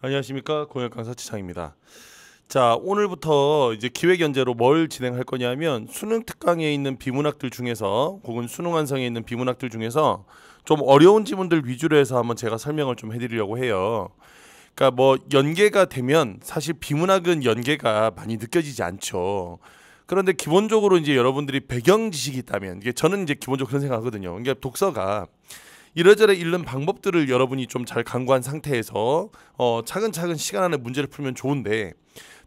안녕하십니까, 공역 강사 최창입니다. 자, 오늘부터 이제 기획연재로 뭘 진행할 거냐면 수능 특강에 있는 비문학들 중에서 혹은 수능 완성에 있는 비문학들 중에서 좀 어려운 지문들 위주로 해서 한번 제가 설명을 좀 해드리려고 해요. 그러니까 뭐 연계가 되면 사실 비문학은 연계가 많이 느껴지지 않죠. 그런데 기본적으로 이제 여러분들이 배경 지식이 있다면, 이게 저는 이제 기본적으로 그런 생각하거든요. 그러니까 독서가 이래저래 읽는 방법들을 여러분이 좀 잘 강구한 상태에서 차근차근 시간 안에 문제를 풀면 좋은데,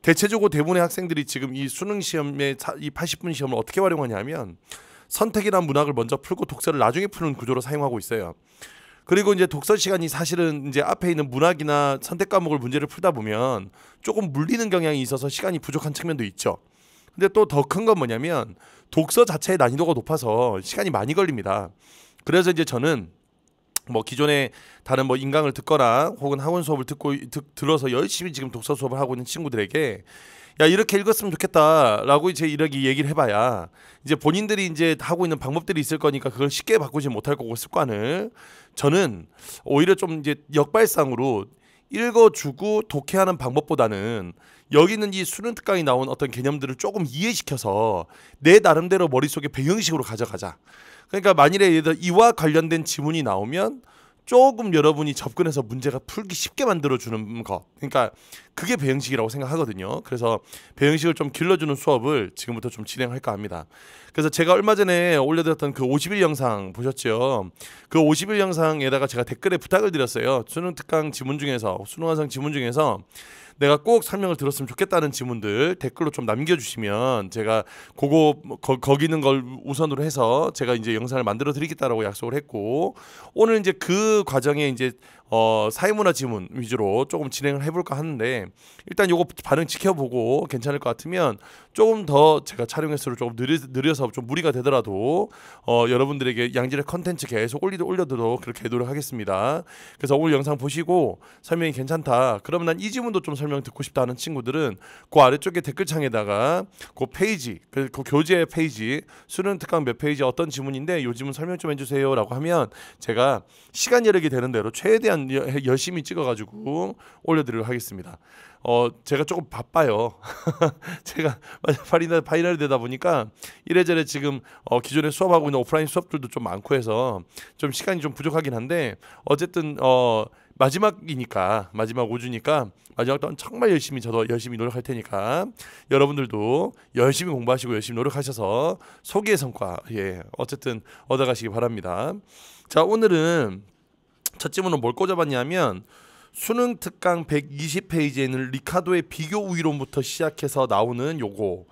대체적으로 대부분의 학생들이 지금 이 수능 시험에 이 80분 시험을 어떻게 활용하냐면 선택이란 문학을 먼저 풀고 독서를 나중에 푸는 구조로 사용하고 있어요. 그리고 이제 독서 시간이 사실은 이제 앞에 있는 문학이나 선택 과목을 문제를 풀다 보면 조금 물리는 경향이 있어서 시간이 부족한 측면도 있죠. 근데 또 더 큰 건 뭐냐면 독서 자체의 난이도가 높아서 시간이 많이 걸립니다. 그래서 이제 저는 뭐 기존에 다른 뭐 인강을 듣거나 혹은 학원 수업을 들어서 열심히 지금 독서 수업을 하고 있는 친구들에게 야, 이렇게 읽었으면 좋겠다라고 이제 이렇게 얘기를 해봐야 이제 본인들이 이제 하고 있는 방법들이 있을 거니까 그걸 쉽게 바꾸지 못할 거고, 습관을 저는 오히려 좀 이제 역발상으로 읽어주고 독해하는 방법보다는 여기 있는 이 수능 특강이 나온 어떤 개념들을 조금 이해시켜서 내 나름대로 머릿속에 배경식으로 가져가자. 그러니까 만일에 예를 들어 이와 관련된 지문이 나오면 조금 여러분이 접근해서 문제가 풀기 쉽게 만들어주는 거, 그러니까 그게 배형식이라고 생각하거든요. 그래서 배형식을 좀 길러주는 수업을 지금부터 좀 진행할까 합니다. 그래서 제가 얼마 전에 올려드렸던 그 50일 영상 보셨죠? 그 50일 영상에다가 제가 댓글에 부탁을 드렸어요. 수능 특강 지문 중에서, 수능 완성 지문 중에서 내가 꼭 설명을 들었으면 좋겠다는 지문들 댓글로 좀 남겨주시면 제가 거기 있는 걸 우선으로 해서 제가 이제 영상을 만들어 드리겠다라고 약속을 했고, 오늘 이제 그 과정에 이제 사회문화 지문 위주로 조금 진행을 해볼까 하는데, 일단 요거 반응 지켜보고 괜찮을 것 같으면 조금 더 제가 촬영 횟수를 조금 느려서 좀 무리가 되더라도 여러분들에게 양질의 컨텐츠 계속 올려드리도록 그렇게 노력하겠습니다. 그래서 오늘 영상 보시고 설명이 괜찮다, 그러면 난 이 지문도 좀 설명 듣고 싶다 하는 친구들은 그 아래쪽에 댓글창에다가 그 페이지, 그 교재 페이지, 수능 특강 몇 페이지 어떤 지문인데 요 지문 설명 좀 해주세요 라고 하면 제가 시간 여력이 되는 대로 최대한 열심히 찍어가지고 올려드리도록 하겠습니다. 제가 조금 바빠요. 제가 파이널이 되다 보니까 이래저래 지금 기존에 수업하고 있는 오프라인 수업들도 좀 많고 해서 좀 시간이 좀 부족하긴 한데, 어쨌든 마지막이니까, 마지막 5주니까 마지막 동안 정말 저도 열심히 노력할 테니까 여러분들도 열심히 공부하시고 열심히 노력하셔서 소기의 성과, 어쨌든 얻어가시기 바랍니다. 자, 오늘은 첫 질문은 뭘 꽂아봤냐면 수능 특강 120페이지에는 리카도의 비교 우위론부터 시작해서 나오는 요거,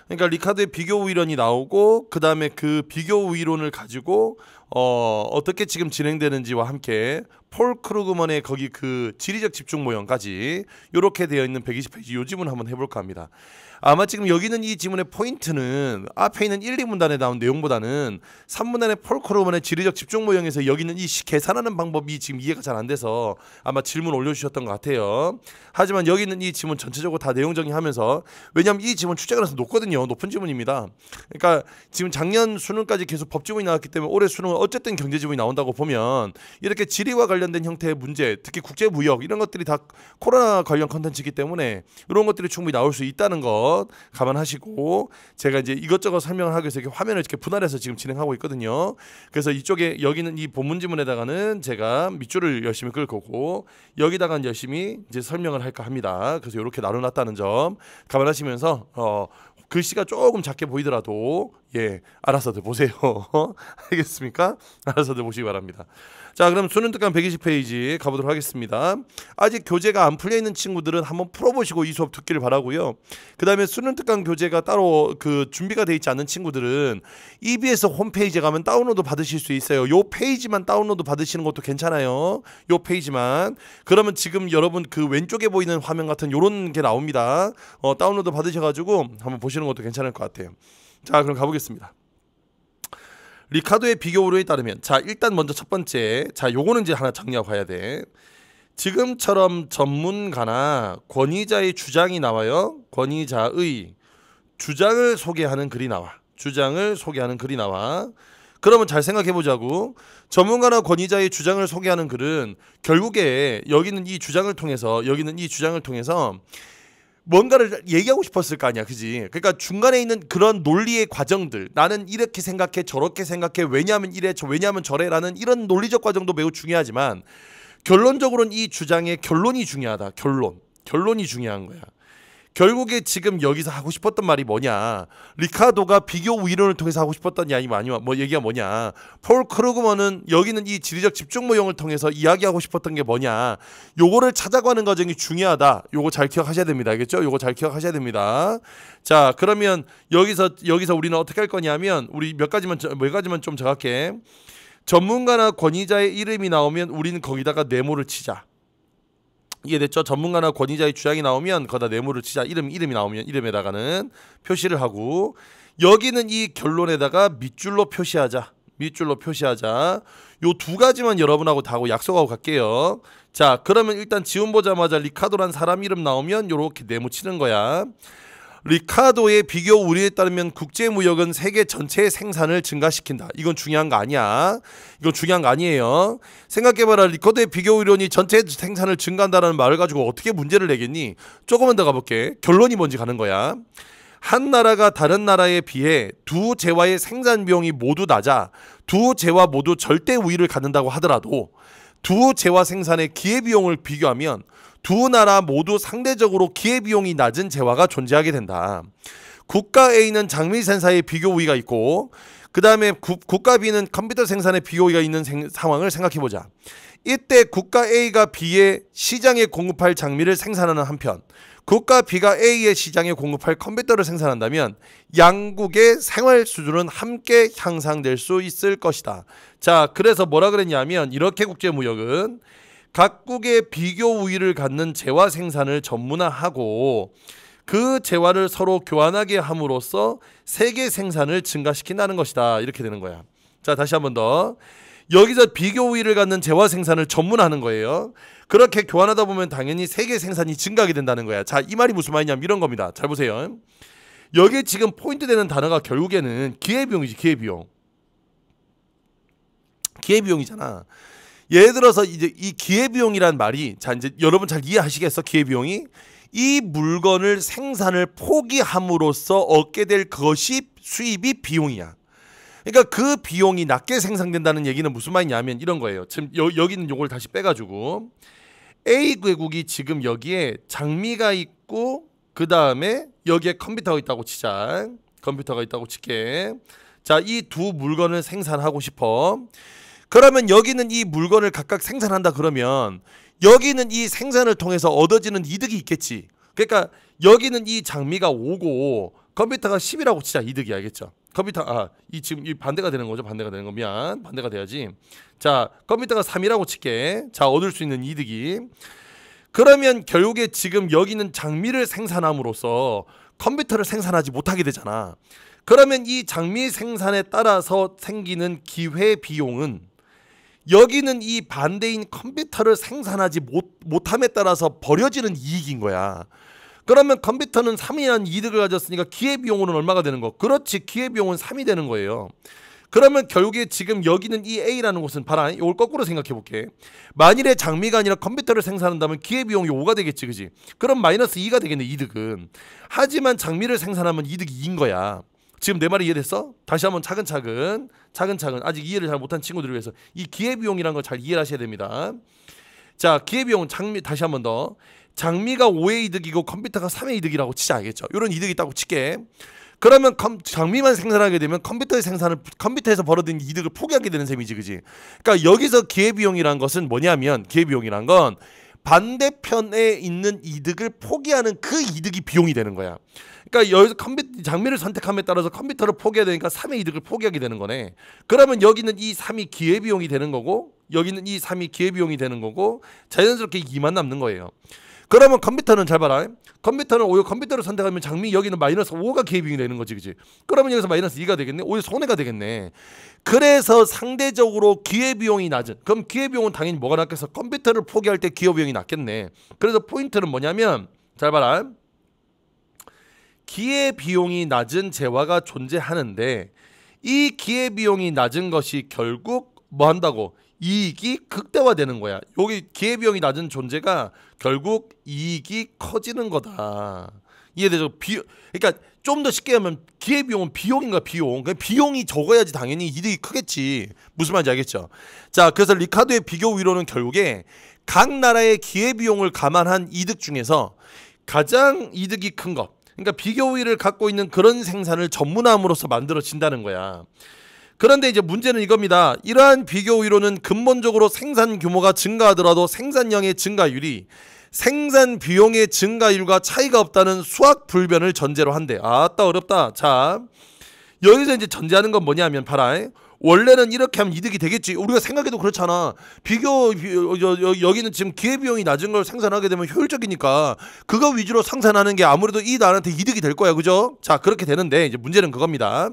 그러니까 리카도의 비교 우위론이 나오고 그 다음에 그 비교 우위론을 가지고 어떻게 지금 진행되는지와 함께 폴 크루그먼의 거기 그 지리적 집중 모형까지 이렇게 되어 있는 120페이지 요 지문 한번 해볼까 합니다. 아마 지금 여기는 이 지문의 포인트는 앞에 있는 1, 2문단에 나온 내용보다는 3문단의 폴 크루그먼의 지리적 집중 모형에서 여기는 이 계산하는 방법이 지금 이해가 잘 안 돼서 아마 질문 올려주셨던 것 같아요. 하지만 여기 있는 이 지문 전체적으로 다 내용 정리하면서, 왜냐하면 이 지문 출제가라서 높거든요. 높은 지문입니다. 그러니까 지금 작년 수능까지 계속 법지문이 나왔기 때문에 올해 수능은 어쨌든 경제지문이 나온다고 보면 이렇게 지리와 관련된 형태의 문제, 특히 국제무역 이런 것들이 다 코로나 관련 컨텐츠이기 때문에 이런 것들이 충분히 나올 수 있다는 것 감안하시고, 제가 이제 이것저것 설명을 하기 위해서 이렇게 화면을 이렇게 분할해서 지금 진행하고 있거든요. 그래서 이쪽에 여기는 이 본문 지문에다가는 제가 밑줄을 열심히 끌 거고 여기다가는 열심히 이제 설명을 할까 합니다. 그래서 이렇게 나눠놨다는 점 감안하시면서 글씨가 조금 작게 보이더라도 알아서들 보세요. 알겠습니까? 알아서들 보시기 바랍니다. 자, 그럼 수능 특강 120페이지 가보도록 하겠습니다. 아직 교재가 안 풀려 있는 친구들은 한번 풀어보시고 이 수업 듣기를 바라고요. 그 다음에 수능 특강 교재가 따로 그 준비가 돼 있지 않은 친구들은 EBS 홈페이지에 가면 다운로드 받으실 수 있어요. 요 페이지만 다운로드 받으시는 것도 괜찮아요. 요 페이지만. 그러면 지금 여러분 그 왼쪽에 보이는 화면 같은 요런 게 나옵니다. 다운로드 받으셔가지고 한번 보시는 것도 괜찮을 것 같아요. 자, 그럼 가보겠습니다. 리카도의 비교 우위론에 따르면, 자, 일단 먼저 첫 번째, 자, 요거는 이제 하나 정리하고 가야 돼. 지금처럼 전문가나 권위자의 주장이 나와요. 권위자의 주장을 소개하는 글이 나와. 주장을 소개하는 글이 나와. 그러면 잘 생각해 보자고. 전문가나 권위자의 주장을 소개하는 글은 결국에 여기는 이 주장을 통해서 뭔가를 얘기하고 싶었을 거 아니야, 그지? 그러니까 중간에 있는 그런 논리의 과정들, 나는 이렇게 생각해, 저렇게 생각해, 왜냐하면 이래, 왜냐하면 저래라는 이런 논리적 과정도 매우 중요하지만 결론적으로는 이 주장의 결론이 중요하다. 결론이 중요한 거야. 결국에 지금 여기서 하고 싶었던 말이 뭐냐? 리카도가 비교 이론을 통해서 하고 싶었던 얘기가 뭐냐? 폴 크루그먼은 여기는 이 지리적 집중 모형을 통해서 이야기하고 싶었던 게 뭐냐? 요거를 찾아가는 과정이 중요하다. 요거 잘 기억하셔야 됩니다. 알겠죠? 요거 잘 기억하셔야 됩니다. 자, 그러면 여기서 우리는 어떻게 할 거냐면 우리 몇 가지만 좀 정확해. 전문가나 권위자의 이름이 나오면 우리는 거기다가 네모를 치자. 이해됐죠? 전문가나 권위자의 주장이 나오면 거기다 네모를 치자. 이름이 나오면 이름에다가는 표시를 하고, 여기는 이 결론에다가 밑줄로 표시하자. 요 두 가지만 여러분하고 다 하고 약속하고 갈게요. 자, 그러면 일단 지문 보자마자 리카도란 사람 이름 나오면 요렇게 네모 치는 거야. 리카도의 비교 우리에 따르면 국제무역은 세계 전체의 생산을 증가시킨다. 이건 중요한 거 아니야. 이건 중요한 거 아니에요. 생각해봐라. 리카도의 비교 이론이 전체 생산을 증가한다는 말을 가지고 어떻게 문제를 내겠니? 조금만 더 가볼게. 결론이 뭔지 가는 거야. 한 나라가 다른 나라에 비해 두 재화의 생산 비용이 모두 낮아 두 재화 모두 절대 우위를 갖는다고 하더라도 두 재화 생산의 기회비용을 비교하면 두 나라 모두 상대적으로 기회비용이 낮은 재화가 존재하게 된다. 국가 A는 장미 생산의 비교 우위가 있고, 그 다음에 국가 B는 컴퓨터 생산의 비교 우위가 있는 상황을 생각해보자. 이때 국가 A가 B의 시장에 공급할 장미를 생산하는 한편 국가 B가 A의 시장에 공급할 컴퓨터를 생산한다면 양국의 생활 수준은 함께 향상될 수 있을 것이다. 자, 그래서 뭐라 그랬냐면 이렇게 국제무역은 각국의 비교 우위를 갖는 재화 생산을 전문화하고 그 재화를 서로 교환하게 함으로써 세계 생산을 증가시킨다는 것이다. 이렇게 되는 거야. 자, 다시 한 번 더. 여기서 비교 우위를 갖는 재화 생산을 전문화하는 거예요. 그렇게 교환하다 보면 당연히 세계 생산이 증가하게 된다는 거야. 자, 이 말이 무슨 말이냐면 이런 겁니다. 잘 보세요. 여기에 지금 포인트 되는 단어가 결국에는 기회비용이지. 기회비용이잖아. 예를 들어서 이제 이 기회비용이란 말이, 자, 이제 여러분 잘 이해하시겠어? 기회비용이 이 물건을 생산을 포기함으로써 얻게 될 것이 수입이 비용이야. 그러니까 그 비용이 낮게 생산된다는 얘기는 무슨 말이냐면 이런 거예요. 지금 여기는 요걸 다시 빼가지고 A 외국이 지금 여기에 장미가 있고 그 다음에 여기에 컴퓨터가 있다고 치자. 컴퓨터가 있다고 칠게. 자, 이 두 물건을 생산하고 싶어. 그러면 여기는 이 물건을 각각 생산한다 그러면 여기는 이 생산을 통해서 얻어지는 이득이 있겠지. 그러니까 여기는 이 장미가 5고 컴퓨터가 10이라고 치자. 이득이 알겠죠? 지금 이 반대가 되는 거죠. 반대가 되는 거. 미안. 반대가 돼야지. 자, 컴퓨터가 3이라고 칠게. 자, 얻을 수 있는 이득이. 그러면 결국에 지금 여기는 장미를 생산함으로써 컴퓨터를 생산하지 못하게 되잖아. 그러면 이 장미 생산에 따라서 생기는 기회 비용은 여기는 이 반대인 컴퓨터를 생산하지 못함에 따라서 버려지는 이익인 거야. 그러면 컴퓨터는 3이라는 이득을 가졌으니까 기회비용은 얼마가 되는 거? 그렇지, 기회비용은 3이 되는 거예요. 그러면 결국에 지금 여기는 이 A라는 곳은, 봐라, 이걸 거꾸로 생각해 볼게. 만일에 장미가 아니라 컴퓨터를 생산한다면 기회비용이 5가 되겠지, 그지? 그럼 마이너스 2가 되겠네, 이득은. 하지만 장미를 생산하면 이득이 2인 거야. 지금 내 말이 이해됐어? 다시 한번 차근차근 아직 이해를 잘 못한 친구들을 위해서 이 기회비용이라는 걸 잘 이해를 하셔야 됩니다. 자, 기회비용은 다시 한번 더. 장미가 5의 이득이고 컴퓨터가 3의 이득이라고 치자, 알겠죠? 이런 이득이 있다고 칠게. 그러면 장미만 생산하게 되면 컴퓨터에서 벌어들인 이득을 포기하게 되는 셈이지, 그지? 그러니까 여기서 기회비용이란 것은 뭐냐면, 기회비용이란 건 반대편에 있는 이득을 포기하는 그 이득이 비용이 되는 거야. 그러니까 여기서 장미를 선택함에 따라서 컴퓨터를 포기해야 되니까 3의 이득을 포기하게 되는 거네. 그러면 여기는 이 3이 기회비용이 되는 거고 여기는 이 3이 기회비용이 되는 거고 자연스럽게 2만 남는 거예요. 그러면 컴퓨터는 잘 봐라. 컴퓨터는 오히려 컴퓨터를 선택하면 장미 여기는 마이너스 5가 기회비용이 되는 거지, 그지? 그러면 여기서 마이너스 2가 되겠네. 오히려 손해가 되겠네. 그래서 상대적으로 기회비용이 낮은, 그럼 기회비용은 당연히 뭐가 낮겠어? 컴퓨터를 포기할 때 기회비용이 낮겠네. 그래서 포인트는 뭐냐면, 잘 봐라. 기회비용이 낮은 재화가 존재하는데 이 기회비용이 낮은 것이 결국 뭐 한다고? 이익이 극대화되는 거야. 여기 기회비용이 낮은 존재가 결국 이익이 커지는 거다. 이해되죠? 그러니까 좀 더 쉽게 하면 기회비용은 비용인가 비용. 그러니까 비용이 적어야지 당연히 이득이 크겠지. 무슨 말인지 알겠죠? 자, 그래서 리카르도의 비교 위로는 결국에 각 나라의 기회비용을 감안한 이득 중에서 가장 이득이 큰 것. 그러니까 비교 우위를 갖고 있는 그런 생산을 전문함으로써 만들어진다는 거야. 그런데 이제 문제는 이겁니다. 이러한 비교 우위로는 근본적으로 생산 규모가 증가하더라도 생산량의 증가율이 생산 비용의 증가율과 차이가 없다는 수학 불변을 전제로 한대. 아따 어렵다. 자, 여기서 이제 전제하는 건 뭐냐면 봐라. 원래는 이렇게 하면 이득이 되겠지. 우리가 생각해도 그렇잖아. 여기는 지금 기회비용이 낮은 걸 생산하게 되면 효율적이니까 그거 위주로 생산하는 게 아무래도 이 나라한테 이득이 될 거야. 그죠? 자, 그렇게 되는데 이제 문제는 그겁니다.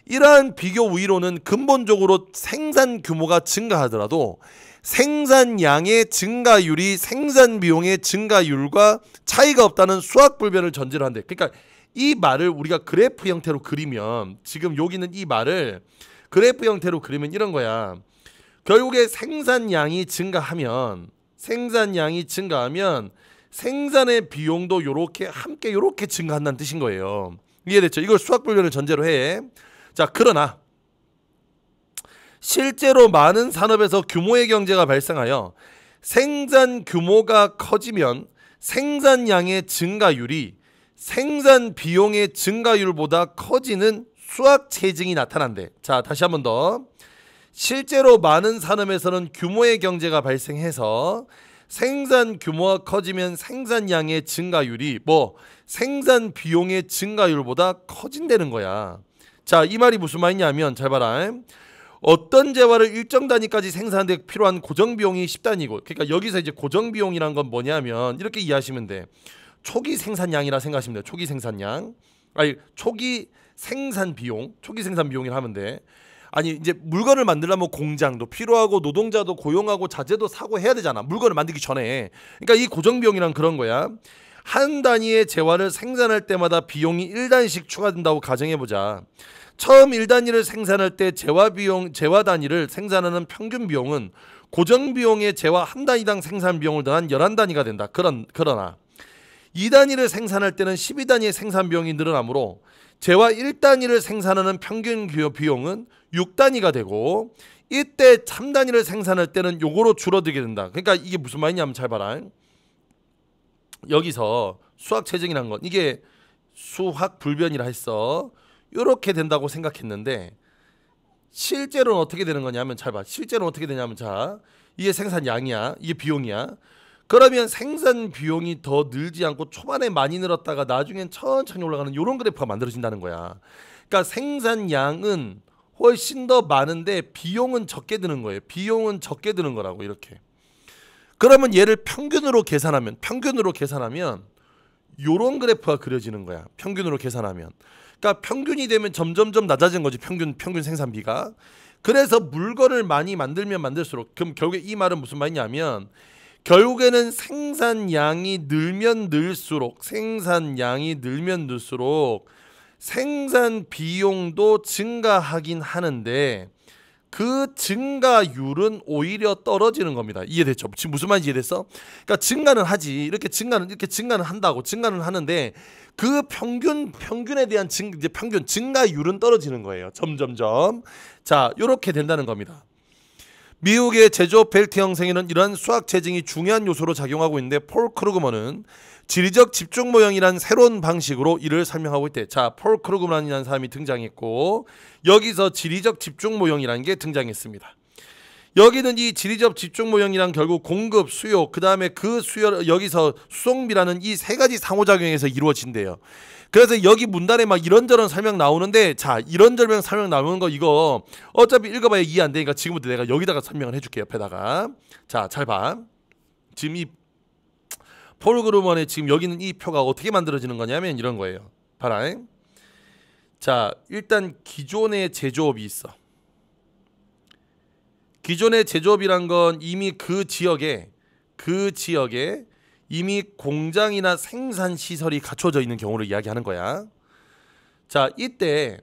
이러한 비교 우위로는 근본적으로 생산 규모가 증가하더라도 생산량의 증가율이 생산 비용의 증가율과 차이가 없다는 수학 불변을 전제로 한대. 그러니까 이 말을 우리가 그래프 형태로 그리면 지금 여기는 이 말을 그래프 형태로 그리면 이런 거야. 결국에 생산량이 증가하면 생산의 비용도 요렇게 함께 요렇게 증가한다는 뜻인 거예요. 이해됐죠? 이걸 수학 불변을 전제로 해. 자, 그러나 실제로 많은 산업에서 규모의 경제가 발생하여 생산 규모가 커지면 생산량의 증가율이 생산 비용의 증가율보다 커지는 수학 체증이 나타난대. 자, 다시 한 번 더. 실제로 많은 산업에서는 규모의 경제가 발생해서 생산 규모가 커지면 생산량의 증가율이 생산 비용의 증가율보다 커진다는 거야. 자, 이 말이 무슨 말이냐면 잘 봐라. 어떤 재화를 일정 단위까지 생산하는 데 필요한 고정 비용이 10단위고, 그러니까 여기서 이제 고정 비용이란 건 뭐냐면 이렇게 이해하시면 돼. 초기 생산량이라 생각하시면 돼요. 초기 생산량. 아니, 초기 생산 비용이라 하면 돼. 아니, 이제 물건을 만들려면 공장도 필요하고 노동자도 고용하고 자재도 사고 해야 되잖아. 물건을 만들기 전에. 그러니까 이 고정 비용이란 그런 거야. 한 단위의 재화를 생산할 때마다 비용이 1단위씩 추가된다고 가정해 보자. 처음 1단위를 생산할 때 재화 단위를 생산하는 평균 비용은 고정 비용의 재화 한 단위당 생산 비용을 더한 11단위가 된다. 그러나 2단위를 생산할 때는 12단위의 생산 비용이 늘어나므로 재화 1단위를 생산하는 평균 비용은 6단위가 되고, 이때 3단위를 생산할 때는 요거로 줄어들게 된다. 그러니까 이게 무슨 말이냐면 잘 봐라. 여기서 수학 체증이란 건 이게 수학 불변이라 했어. 이렇게 된다고 생각했는데 실제로는 어떻게 되는 거냐면 잘 봐. 실제로는 어떻게 되냐면 자, 이게 생산량이야. 이게 비용이야. 그러면 생산 비용이 더 늘지 않고 초반에 많이 늘었다가 나중엔 천천히 올라가는 이런 그래프가 만들어진다는 거야. 그러니까 생산량은 훨씬 더 많은데 비용은 적게 드는 거예요. 비용은 적게 드는 거라고 이렇게. 그러면 얘를 평균으로 계산하면 요런 그래프가 그려지는 거야. 평균으로 계산하면. 그러니까 평균이 되면 점점점 낮아지는 거지. 평균 생산비가. 그래서 물건을 많이 만들면 만들수록, 그럼 결국에 이 말은 무슨 말이냐면 결국에는 생산량이 늘면 늘수록 생산 비용도 증가하긴 하는데 그 증가율은 오히려 떨어지는 겁니다. 이해됐죠? 지금 무슨 말인지 이해됐어? 그러니까 증가는 하지. 이렇게 증가는 한다고. 증가는 하는데 그 평균에 대한 증가율은 떨어지는 거예요. 점점점. 자, 요렇게 된다는 겁니다. 미국의 제조업 벨트 형성에는 이러한 수학 체증이 중요한 요소로 작용하고 있는데 폴 크루그먼은 지리적 집중 모형이란 새로운 방식으로 이를 설명하고 있대. 자, 폴 크루그먼이라는 사람이 등장했고 여기서 지리적 집중 모형이라는 게 등장했습니다. 여기는 이 지리적 집중 모형이란 결국 공급, 수요, 그 다음에 그 수요 여기서 수송비라는 이 세 가지 상호작용에서 이루어진대요. 그래서 여기 문단에 막 이런저런 설명 나오는데, 자, 이런저런 설명 나오는 거 이거 어차피 읽어봐야 이해 안 되니까 지금부터 내가 여기다가 설명을 해줄게. 옆에다가. 자, 잘 봐. 지금 이 폴 크루그먼의 지금 여기는 이 표가 어떻게 만들어지는 거냐면 이런 거예요. 봐라. 자, 일단 기존의 제조업이 있어. 기존의 제조업이란 건 이미 그 지역에 이미 공장이나 생산 시설이 갖춰져 있는 경우를 이야기하는 거야. 자, 이때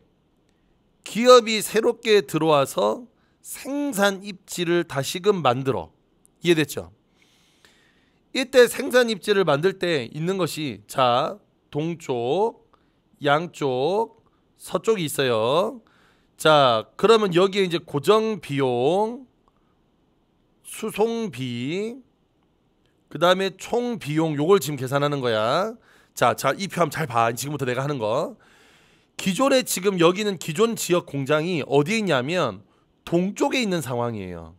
기업이 새롭게 들어와서 생산 입지를 다시금 만들어. 이해됐죠? 이때 생산 입지를 만들 때 있는 것이 자, 동쪽, 양쪽, 서쪽이 있어요. 자, 그러면 여기에 이제 고정 비용, 수송비, 그 다음에 총 비용 요걸 지금 계산하는 거야. 자, 이 표 한번 잘 봐. 지금부터 내가 하는 거. 기존에 지금 여기는 기존 지역 공장이 어디에 있냐면 동쪽에 있는 상황이에요.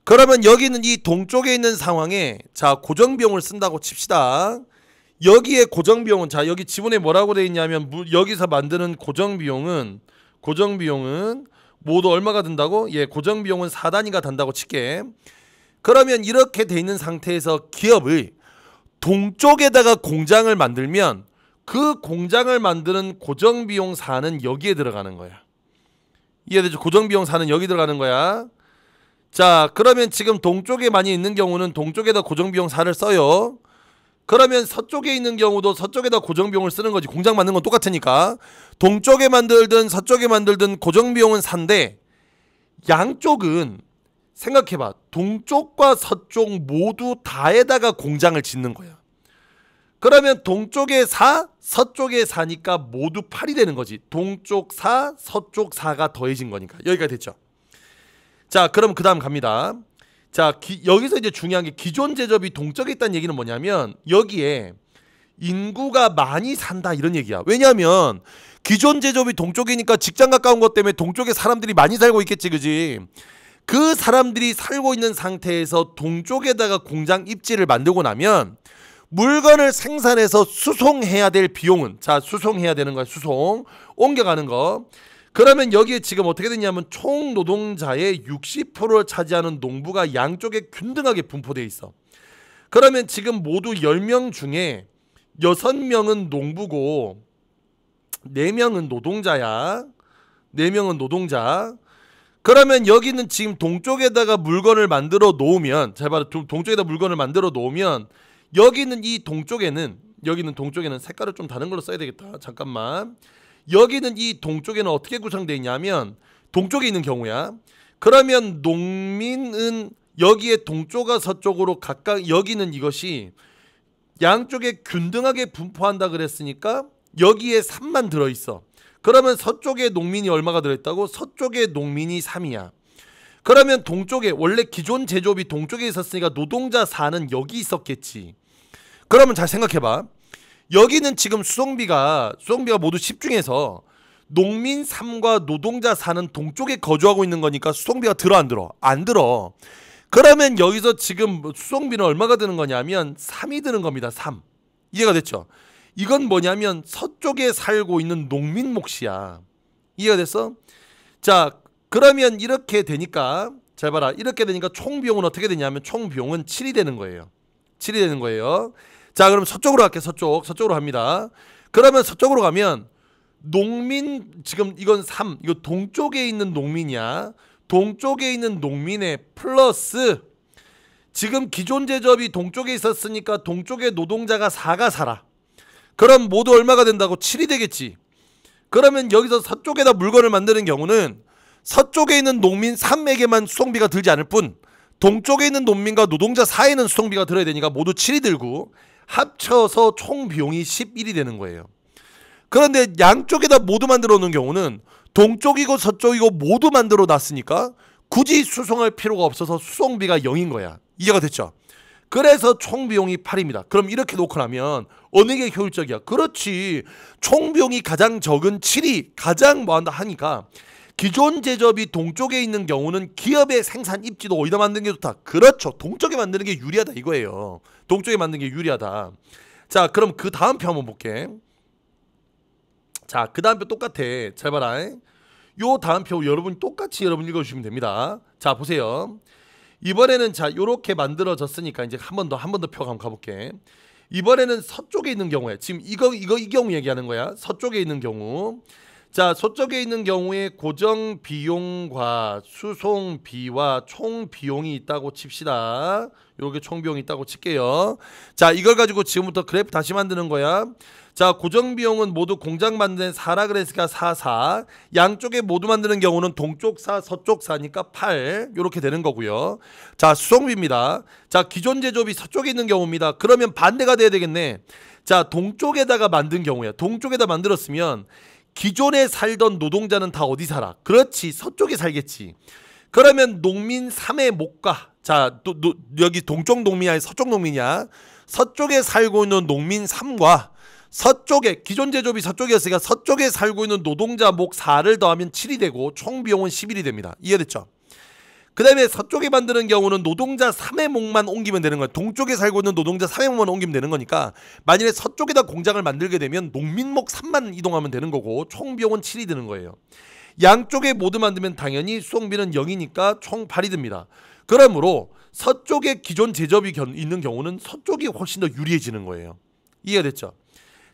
그러면 여기는 이 동쪽에 있는 상황에 자, 고정비용을 쓴다고 칩시다. 여기에 고정비용은 자, 여기 지문에 뭐라고 돼 있냐면 여기서 만드는 고정비용은 모두 얼마가 든다고? 예, 고정비용은 4단위가 단다고 칠게. 그러면 이렇게 돼 있는 상태에서 기업의 동쪽에다가 공장을 만들면 그 공장을 만드는 고정비용 4는 여기에 들어가는 거야. 이해되죠? 고정비용 4는 여기 들어가는 거야. 자, 그러면 지금 동쪽에 많이 있는 경우는 동쪽에다 고정비용 4를 써요. 그러면 서쪽에 있는 경우도 서쪽에다 고정비용을 쓰는 거지. 공장 만드는 건 똑같으니까. 동쪽에 만들든 서쪽에 만들든 고정비용은 4인데 양쪽은 생각해봐. 동쪽과 서쪽 모두 다에다가 공장을 짓는 거야. 그러면 동쪽에 4, 서쪽에 4니까 모두 8이 되는 거지. 동쪽 4, 서쪽 4가 더해진 거니까. 여기까지 됐죠? 자, 그럼 그 다음 갑니다. 자, 여기서 이제 중요한 게 기존 제조업이 동쪽에 있다는 얘기는 뭐냐면 여기에 인구가 많이 산다 이런 얘기야. 왜냐하면 기존 제조업이 동쪽이니까 직장 가까운 것 때문에 동쪽에 사람들이 많이 살고 있겠지, 그지? 그 사람들이 살고 있는 상태에서 동쪽에다가 공장 입지를 만들고 나면 물건을 생산해서 수송해야 될 비용은 자, 수송해야 되는 거야. 수송 옮겨가는 거. 그러면 여기에 지금 어떻게 됐냐면 총 노동자의 60%를 차지하는 농부가 양쪽에 균등하게 분포되어 있어. 그러면 지금 모두 10명 중에 6명은 농부고 4명은 노동자야. 4명은 노동자. 그러면 여기는 지금 동쪽에다가 물건을 만들어 놓으면 잘 봐라. 동쪽에다 물건을 만들어 놓으면 여기는 여기는 동쪽에는 색깔을 좀 다른 걸로 써야 되겠다. 잠깐만. 여기는 이 동쪽에는 어떻게 구성되어 있냐면 동쪽에 있는 경우야. 그러면 농민은 여기에 동쪽과 서쪽으로 각각 여기는 이것이 양쪽에 균등하게 분포한다 그랬으니까 여기에 3만 들어있어. 그러면 서쪽에 농민이 얼마가 들어있다고? 서쪽에 농민이 3이야. 그러면 동쪽에 원래 기존 제조업이 동쪽에 있었으니까 노동자 4는 여기 있었겠지. 그러면 잘 생각해봐. 여기는 지금 수송비가 모두 10 중에서 농민 3과 노동자 4는 동쪽에 거주하고 있는 거니까 수송비가 들어 안 들어? 안 들어. 그러면 여기서 지금 수송비는 얼마가 드는 거냐면 3이 드는 겁니다. 3. 이해가 됐죠? 이건 뭐냐면 서쪽에 살고 있는 농민 몫이야. 이해가 됐어? 자, 그러면 이렇게 되니까 잘 봐라. 이렇게 되니까 총 비용은 어떻게 되냐면 총 비용은 7이 되는 거예요. 7이 되는 거예요. 자, 그럼 서쪽으로 갈게. 서쪽으로 합니다. 그러면 서쪽으로 가면 농민 지금 이건 3. 이거 동쪽에 있는 농민이야. 동쪽에 있는 농민의 플러스 지금 기존 제조업이 동쪽에 있었으니까 동쪽에 노동자가 4가 살아. 그럼 모두 얼마가 된다고? 7이 되겠지. 그러면 여기서 서쪽에다 물건을 만드는 경우는 서쪽에 있는 농민 3에게만 수송비가 들지 않을 뿐 동쪽에 있는 농민과 노동자 4에는 수송비가 들어야 되니까 모두 7이 들고 합쳐서 총 비용이 11이 되는 거예요. 그런데 양쪽에다 모두 만들어 놓은 경우는 동쪽이고 서쪽이고 모두 만들어 놨으니까 굳이 수송할 필요가 없어서 수송비가 0인 거야. 이해가 됐죠? 그래서 총 비용이 8입니다. 그럼 이렇게 놓고 나면 어느 게 효율적이야? 그렇지. 총 비용이 가장 적은 7이 가장 뭐한다 하니까 기존 제조업이 동쪽에 있는 경우는 기업의 생산 입지도 어디다 만드는 게 좋다. 그렇죠. 동쪽에 만드는 게 유리하다 이거예요. 동쪽에 만드는 게 유리하다. 자, 그럼 그 다음 표 한번 볼게. 자, 그 다음 표 똑같아. 잘 봐라. 요 다음 표 여러분 똑같이 여러분 읽어주시면 됩니다. 자, 보세요. 이번에는 자 요렇게 만들어졌으니까 이제 한 번 더 표가 한번 가볼게. 이번에는 서쪽에 있는 경우에 지금 이 경우 얘기하는 거야. 서쪽에 있는 경우. 자, 서쪽에 있는 경우에 고정 비용과 수송비와 총 비용이 있다고 칩시다. 요게 총 비용이 있다고 칠게요. 자, 이걸 가지고 지금부터 그래프 다시 만드는 거야. 자, 고정 비용은 모두 공장 만드는 4라 그랬으니까 4. 양쪽에 모두 만드는 경우는 동쪽 4, 서쪽 4니까 8. 요렇게 되는 거고요. 자, 수송비입니다. 자, 기존 제조업이 서쪽에 있는 경우입니다. 그러면 반대가 돼야 되겠네. 자, 동쪽에다가 만든 경우야. 동쪽에다 만들었으면 기존에 살던 노동자는 다 어디 살아? 그렇지, 서쪽에 살겠지. 그러면 농민 3의 못 가. 자, 여기 동쪽 농민이 아니라 서쪽 농민이야. 서쪽에 살고 있는 농민 3과 서쪽에 기존 제조업이 서쪽이었으니까 서쪽에 살고 있는 노동자 목 4를 더하면 7이 되고 총 비용은 11이 됩니다. 이해됐죠? 그 다음에 서쪽에 만드는 경우는 노동자 3의 목만 옮기면 되는 거야. 동쪽에 살고 있는 노동자 3의 목만 옮기면 되는 거니까 만일에 서쪽에다 공장을 만들게 되면 농민목 3만 이동하면 되는 거고 총 비용은 7이 드는 거예요. 양쪽에 모두 만들면 당연히 수송비는 0이니까 총 8이 듭니다. 그러므로 서쪽에 기존 제조업이 있는 경우는 서쪽이 훨씬 더 유리해지는 거예요. 이해가 됐죠?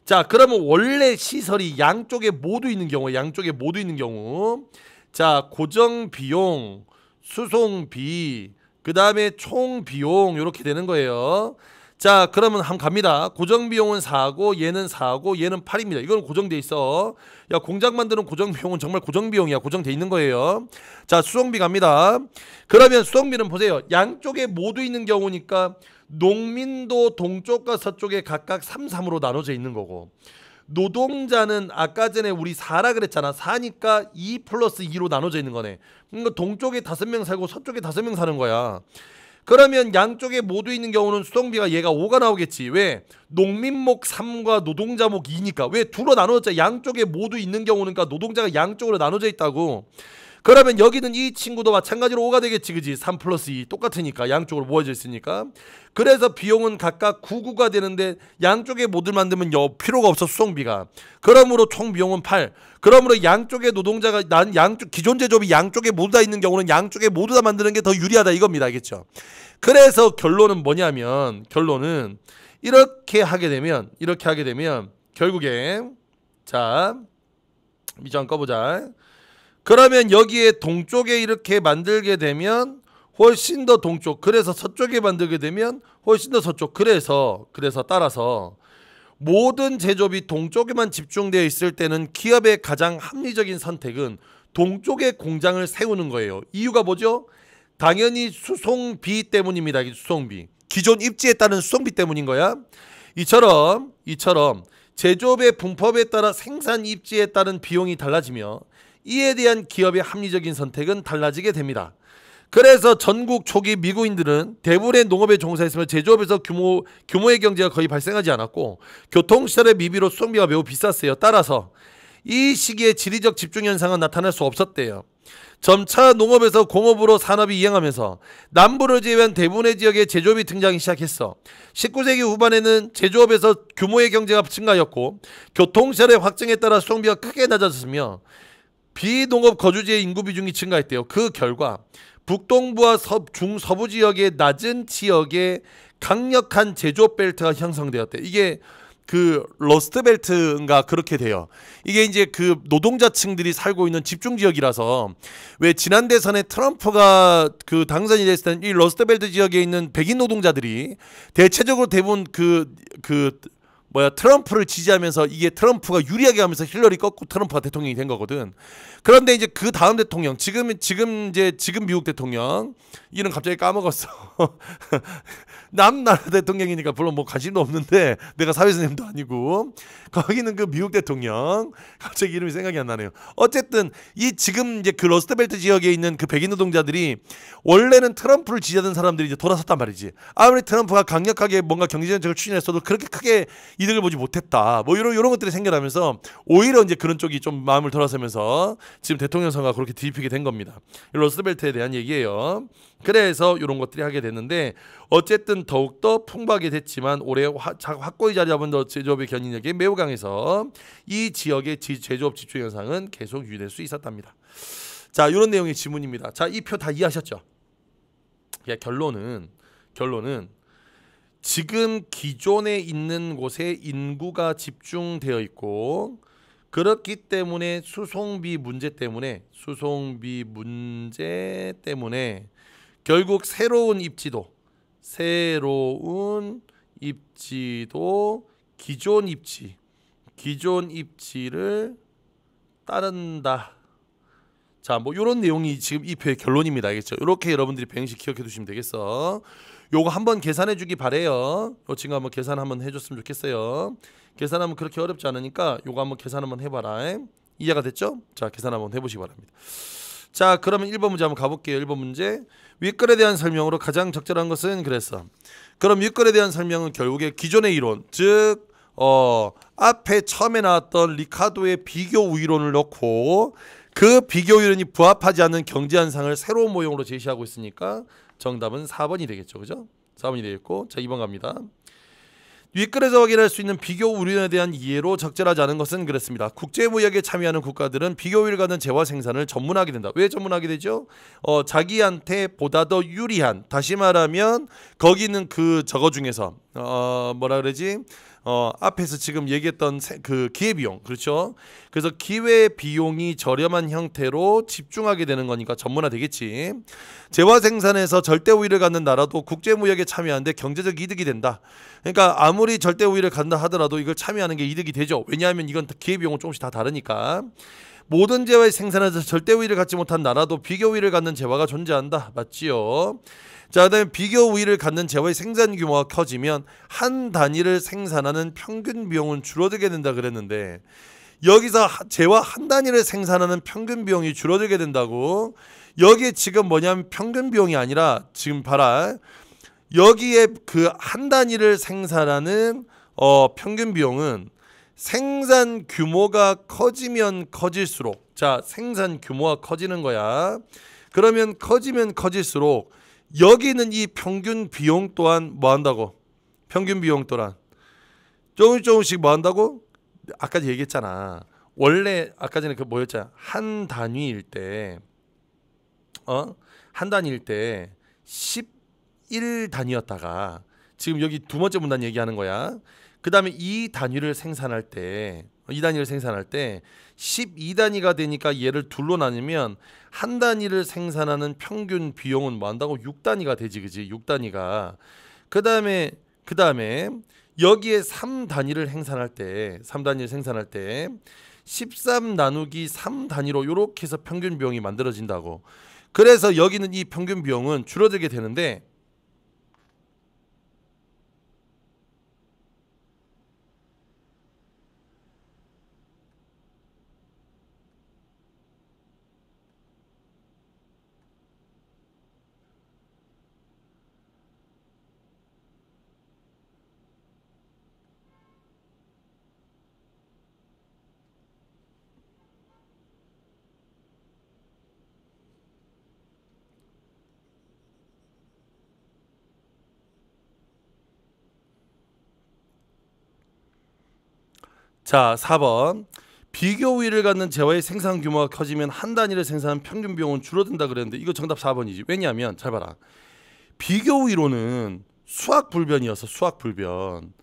자, 그러면 원래 시설이 양쪽에 모두 있는 경우, 자, 고정 비용, 수송비, 그 다음에 총 비용 이렇게 되는 거예요. 자, 그러면 한번 갑니다. 고정 비용은 4고 얘는 4고 얘는 8입니다. 이건 고정돼 있어. 야, 공장 만드는 고정 비용은 정말 고정 비용이야. 고정돼 있는 거예요. 자, 수송비 갑니다. 그러면 수송비는 보세요. 양쪽에 모두 있는 경우니까 농민도 동쪽과 서쪽에 각각 3, 3으로 나눠져 있는 거고 노동자는 아까 전에 우리 4라 그랬잖아. 4니까 2 플러스 2로 나눠져 있는 거네. 그러니까 동쪽에 5명 살고 서쪽에 5명 사는 거야. 그러면 양쪽에 모두 있는 경우는 수송비가 얘가 5가 나오겠지. 왜? 농민목 3과 노동자목 2니까. 왜? 둘로 나눠졌자. 양쪽에 모두 있는 경우는 그러니까 노동자가 양쪽으로 나눠져 있다고. 그러면 여기는 이 친구도 마찬가지로 5가 되겠지, 그지? 3 플러스 2 똑같으니까 양쪽으로 모여져 있으니까. 그래서 비용은 각각 9, 9가 되는데 양쪽에 모두 만들면 필요가 없어 수송비가. 그러므로 총 비용은 8. 그러므로 양쪽에 노동자가 기존 제조업이 양쪽에 모두 다 있는 경우는 양쪽에 모두 다 만드는 게 더 유리하다 이겁니다, 알겠죠? 그래서 결론은 뭐냐면 이렇게 하게 되면 결국에 자 미장 꺼보자. 그러면 여기에 동쪽에 이렇게 만들게 되면 훨씬 더 동쪽, 그래서 서쪽에 만들게 되면 훨씬 더 서쪽, 그래서 따라서 모든 제조업이 동쪽에만 집중되어 있을 때는 기업의 가장 합리적인 선택은 동쪽에 공장을 세우는 거예요. 이유가 뭐죠? 당연히 수송비 때문입니다. 수송비, 기존 입지에 따른 수송비 때문인 거야. 이처럼 제조업의 분법에 따라 생산 입지에 따른 비용이 달라지며 이에 대한 기업의 합리적인 선택은 달라지게 됩니다. 그래서 전국 초기 미국인들은 대부분의 농업에 종사했으며 제조업에서 규모의 경제가 거의 발생하지 않았고 교통시설의 미비로 수송비가 매우 비쌌어요. 따라서 이 시기에 지리적 집중 현상은 나타날 수 없었대요. 점차 농업에서 공업으로 산업이 이행하면서 남부를 제외한 대부분의 지역에 제조업이 등장하기 시작했어. 19세기 후반에는 제조업에서 규모의 경제가 증가하였고 교통시설의 확장에 따라 수송비가 크게 낮아졌으며 비농업 거주지의 인구 비중이 증가했대요. 그 결과 북동부와 중서부 지역의 낮은 지역에 강력한 제조업 벨트가 형성되었대. 이게 그 러스트 벨트인가 그렇게 돼요. 이게 이제 그 노동자층들이 살고 있는 집중 지역이라서 왜 지난 대선에 트럼프가 그 당선이 됐을 때는 이 러스트 벨트 지역에 있는 백인 노동자들이 대체적으로 대부분 트럼프를 지지하면서 이게 트럼프가 유리하게 하면서 힐러리 꺾고 트럼프가 대통령이 된 거거든. 그런데 이제 그 다음 대통령 지금 미국 대통령 이름 갑자기 까먹었어. 남나라 대통령이니까 별로 뭐 관심도 없는데 내가 사회선생님도 아니고 거기는 그 미국 대통령 갑자기 이름이 생각이 안 나네요. 어쨌든 이 지금 이제 그 러스트벨트 지역에 있는 그 백인 노동자들이 원래는 트럼프를 지지하던 사람들이 이제 돌아섰단 말이지. 아무리 트럼프가 강력하게 뭔가 경제정책을 추진했어도 그렇게 크게 이득을 보지 못했다. 뭐 이런 것들이 생겨나면서 오히려 이제 그런 쪽이 좀 마음을 돌아서면서 지금 대통령 선거가 그렇게 뒤집히게 된 겁니다. 러스트벨트에 대한 얘기예요. 그래서 이런 것들이 하게 됐는데 어쨌든 더욱더 풍부하게 됐지만 올해 확고히 자리 잡은 제조업의 견인력이 매우 강해서 이 지역의 제조업 집중 현상은 계속 유지될 수 있었답니다. 자, 이런 내용의 지문입니다. 자, 이 표 다 이해하셨죠? 결론은 지금 기존에 있는 곳에 인구가 집중되어 있고 그렇기 때문에 수송비 문제 때문에 결국 새로운 입지도 기존 입지를 따른다. 자, 뭐 이런 내용이 지금 이 표의 결론입니다. 알겠죠? 이렇게 여러분들이 배행식 기억해 두시면 되겠어. 요거 한번 계산해 주기 바래요. 요 친구 한번 계산 한번 해줬으면 좋겠어요. 계산하면 그렇게 어렵지 않으니까 요거 한번 계산 한번 해봐라. 이해가 됐죠? 자, 계산 한번 해보시기 바랍니다. 자, 그러면 1번 문제 한번 가볼게요. 1번 문제. 윗글에 대한 설명으로 가장 적절한 것은 그랬어. 그럼 윗글에 대한 설명은 결국에 기존의 이론, 즉 앞에 처음에 나왔던 리카도의 비교 우위론을 넣고 그 비교 이론이 부합하지 않는 경제 현상을 새로운 모형으로 제시하고 있으니까 정답은 4번이 되겠죠. 그죠? 4번이 되겠고, 자 2번 갑니다. 윗글에서 확인할 수 있는 비교 우위론에 대한 이해로 적절하지 않은 것은 그랬습니다. 국제무역에 참여하는 국가들은 비교 우위를 갖는 재화 생산을 전문하게 된다. 왜 전문하게 되죠? 자기한테 보다 더 유리한, 다시 말하면 거기는 그 저거 중에서 뭐라 그러지? 앞에서 지금 얘기했던 그 기회비용, 그렇죠? 그래서 기회비용이 저렴한 형태로 집중하게 되는 거니까 전문화 되겠지. 재화 생산에서 절대 우위를 갖는 나라도 국제무역에 참여하는데 경제적 이득이 된다. 그러니까 아무리 절대 우위를 갖는다 하더라도 이걸 참여하는 게 이득이 되죠. 왜냐하면 이건 기회비용은 조금씩 다 다르니까. 모든 재화의 생산에서 절대 우위를 갖지 못한 나라도 비교 우위를 갖는 재화가 존재한다. 맞지요? 자, 그다음에 비교 우위를 갖는 재화의 생산 규모가 커지면 한 단위를 생산하는 평균 비용은 줄어들게 된다 그랬는데, 여기서 재화 한 단위를 생산하는 평균 비용이 줄어들게 된다고. 여기에 지금 뭐냐면 평균 비용이 아니라, 지금 봐라, 여기에 그 한 단위를 생산하는 평균 비용은 생산 규모가 커지면 커질수록, 자, 생산 규모가 커지는 거야. 그러면 커지면 커질수록 여기는 이 평균 비용 또한 뭐 한다고? 평균 비용 또한 조금씩 뭐 한다고? 아까 얘기했잖아. 원래 아까 전에 그 뭐였잖아. 한 단위일 때 한 단위일 때 11단위였다가 지금 여기 두 번째 문단 얘기하는 거야. 그 다음에 이 단위를 생산할 때 12단위가 되니까 얘를 둘로 나누면 한 단위를 생산하는 평균 비용은 뭐 한다고? 6단위가 되지, 그지? 6단위가. 그 다음에 여기에 3단위를 생산할 때 13 나누기 3단위로 이렇게 해서 평균 비용이 만들어진다고. 그래서 여기는 이 평균 비용은 줄어들게 되는데, 자 4번 비교 우위를 갖는 재화의 생산 규모가 커지면 한 단위를 생산하는 평균 비용은 줄어든다 그랬는데, 이거 정답 4번이지. 왜냐하면 잘 봐라, 비교 우위로는 수학 불변이었어. 수학 불변.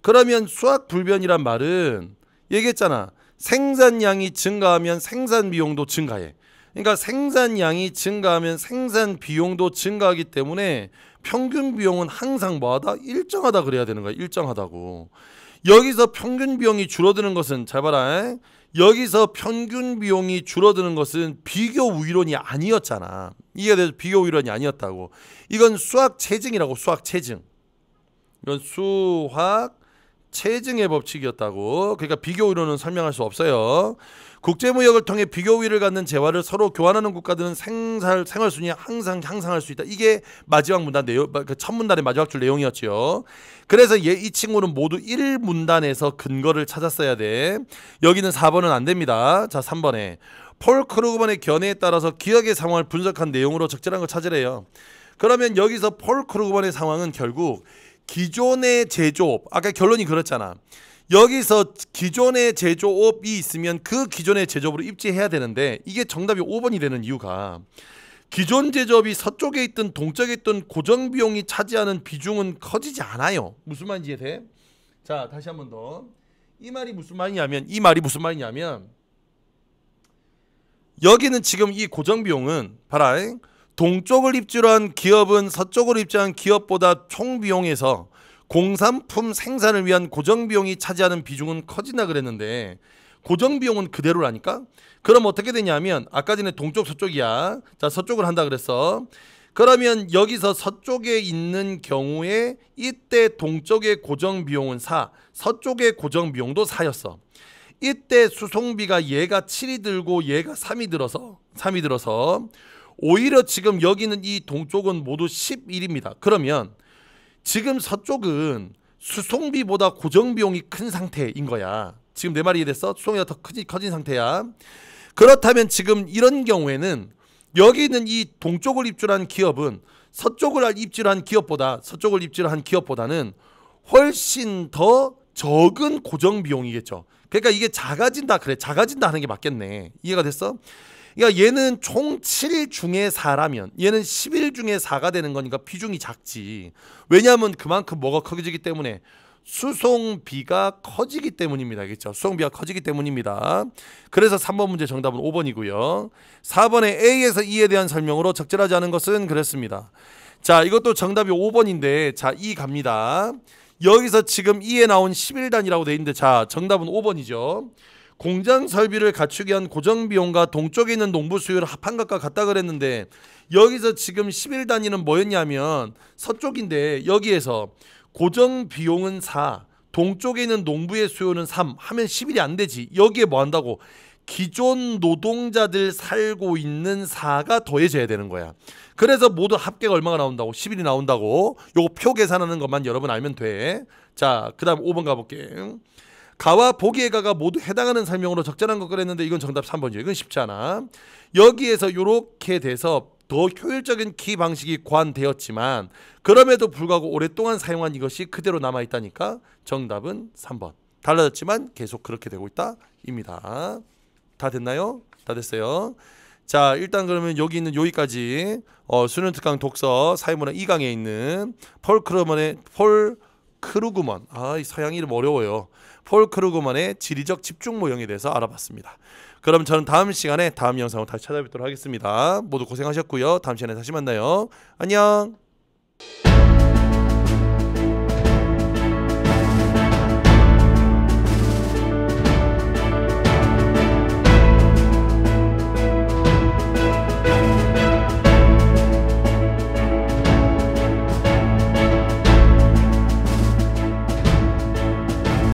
그러면 수학 불변이란 말은 얘기했잖아. 생산량이 증가하면 생산 비용도 증가해. 그러니까 생산량이 증가하면 생산 비용도 증가하기 때문에 평균 비용은 항상 뭐하다? 일정하다 그래야 되는 거야. 일정하다고. 여기서 평균 비용이 줄어드는 것은, 잘 봐라, 여기서 평균 비용이 줄어드는 것은 비교 우위론이 아니었잖아. 이게 비교 우위론이 아니었다고. 이건 수학 체증이라고. 수학 체증. 이건 수학 체증의 법칙이었다고. 그러니까 비교 우위론은 설명할 수 없어요. 국제무역을 통해 비교 우위를 갖는 재화를 서로 교환하는 국가들은 생활 순위가 항상 향상할 수 있다. 이게 마지막 문단 내용, 그 첫 문단의 마지막 줄 내용이었죠. 그래서 이 친구는 모두 1문단에서 근거를 찾았어야 돼. 여기는 4번은 안 됩니다. 자 3번에 폴 크루그만의 견해에 따라서 기억의 상황을 분석한 내용으로 적절한 걸 찾으래요. 그러면 여기서 폴 크루그만의 상황은 결국 기존의 제조업, 아까 결론이 그렇잖아. 여기서 기존의 제조업이 있으면 그 기존의 제조업으로 입지해야 되는데, 이게 정답이 5번이 되는 이유가 기존 제조업이 서쪽에 있든 동쪽에 있든 고정 비용이 차지하는 비중은 커지지 않아요. 무슨 말인지 이해돼? 자 다시 한 번 더. 이 말이 무슨 말이냐면 여기는 지금 이 고정비용은 봐라. 동쪽을 입주로 한 기업은 서쪽을 입주한 기업보다 총비용에서 공산품 생산을 위한 고정비용이 차지하는 비중은 커진다 그랬는데 고정비용은 그대로라니까? 그럼 어떻게 되냐면 아까 전에 동쪽 서쪽이야. 자, 서쪽을 한다 그랬어. 그러면 여기서 서쪽에 있는 경우에 이때 동쪽의 고정비용은 4, 서쪽의 고정비용도 4였어. 이때 수송비가 얘가 7이 들고 얘가 3이 들어서 오히려 지금 여기는 이 동쪽은 모두 11입니다. 그러면 지금 서쪽은 수송비보다 고정비용이 큰 상태인 거야. 지금 내 말이 이해됐어? 수송비가 더 커진 상태야. 그렇다면 지금 이런 경우에는 여기는 이 동쪽을 입주한 기업은 서쪽을 입주한 기업보다는 훨씬 더 적은 고정비용이겠죠. 그러니까 이게 작아진다 하는 게 맞겠네. 이해가 됐어? 그러니까 얘는 총 7 중에 4라면 얘는 11 중에 4가 되는 거니까 비중이 작지. 왜냐하면 그만큼 뭐가 커지기 때문에 수송비가 커지기 때문입니다. 알겠죠? 수송비가 커지기 때문입니다. 그래서 3번 문제 정답은 5번이고요. 4번에 A에서 E에 대한 설명으로 적절하지 않은 것은 그랬습니다. 자, 이것도 정답이 5번인데 자, E 갑니다. 여기서 지금 E에 나온 11단이라고 되어 있는데 자, 정답은 5번이죠. 공장 설비를 갖추기 위한 고정비용과 동쪽에 있는 농부 수요를 합한 것과 같다 그랬는데 여기서 지금 11단위는 뭐였냐면 서쪽인데 여기에서 고정비용은 4, 동쪽에 있는 농부의 수요는 3 하면 11이 안 되지. 여기에 뭐 한다고? 기존 노동자들 살고 있는 4가 더해져야 되는 거야. 그래서 모두 합계가 얼마가 나온다고? 11이 나온다고. 요거 표 계산하는 것만 여러분 알면 돼. 자, 그 다음 5번 가볼게. 가와 보기의 가가 모두 해당하는 설명으로 적절한 것 그랬는데 이건 정답 3번이죠. 이건 쉽지 않아. 여기에서 이렇게 돼서 더 효율적인 키 방식이 고안되었지만 그럼에도 불구하고 오랫동안 사용한 이것이 그대로 남아있다니까 정답은 3번. 달라졌지만 계속 그렇게 되고 있다 입니다. 다 됐나요? 다 됐어요. 자, 일단 그러면 여기 있는 여기까지 수능 특강 독서 사회문화 2강에 있는 폴 크루그먼 이 서양 이름 어려워요. 폴 크루그먼의 지리적 집중 모형에 대해서 알아봤습니다. 그럼 저는 다음 시간에 다음 영상으로 다시 찾아뵙도록 하겠습니다. 모두 고생하셨고요. 다음 시간에 다시 만나요. 안녕.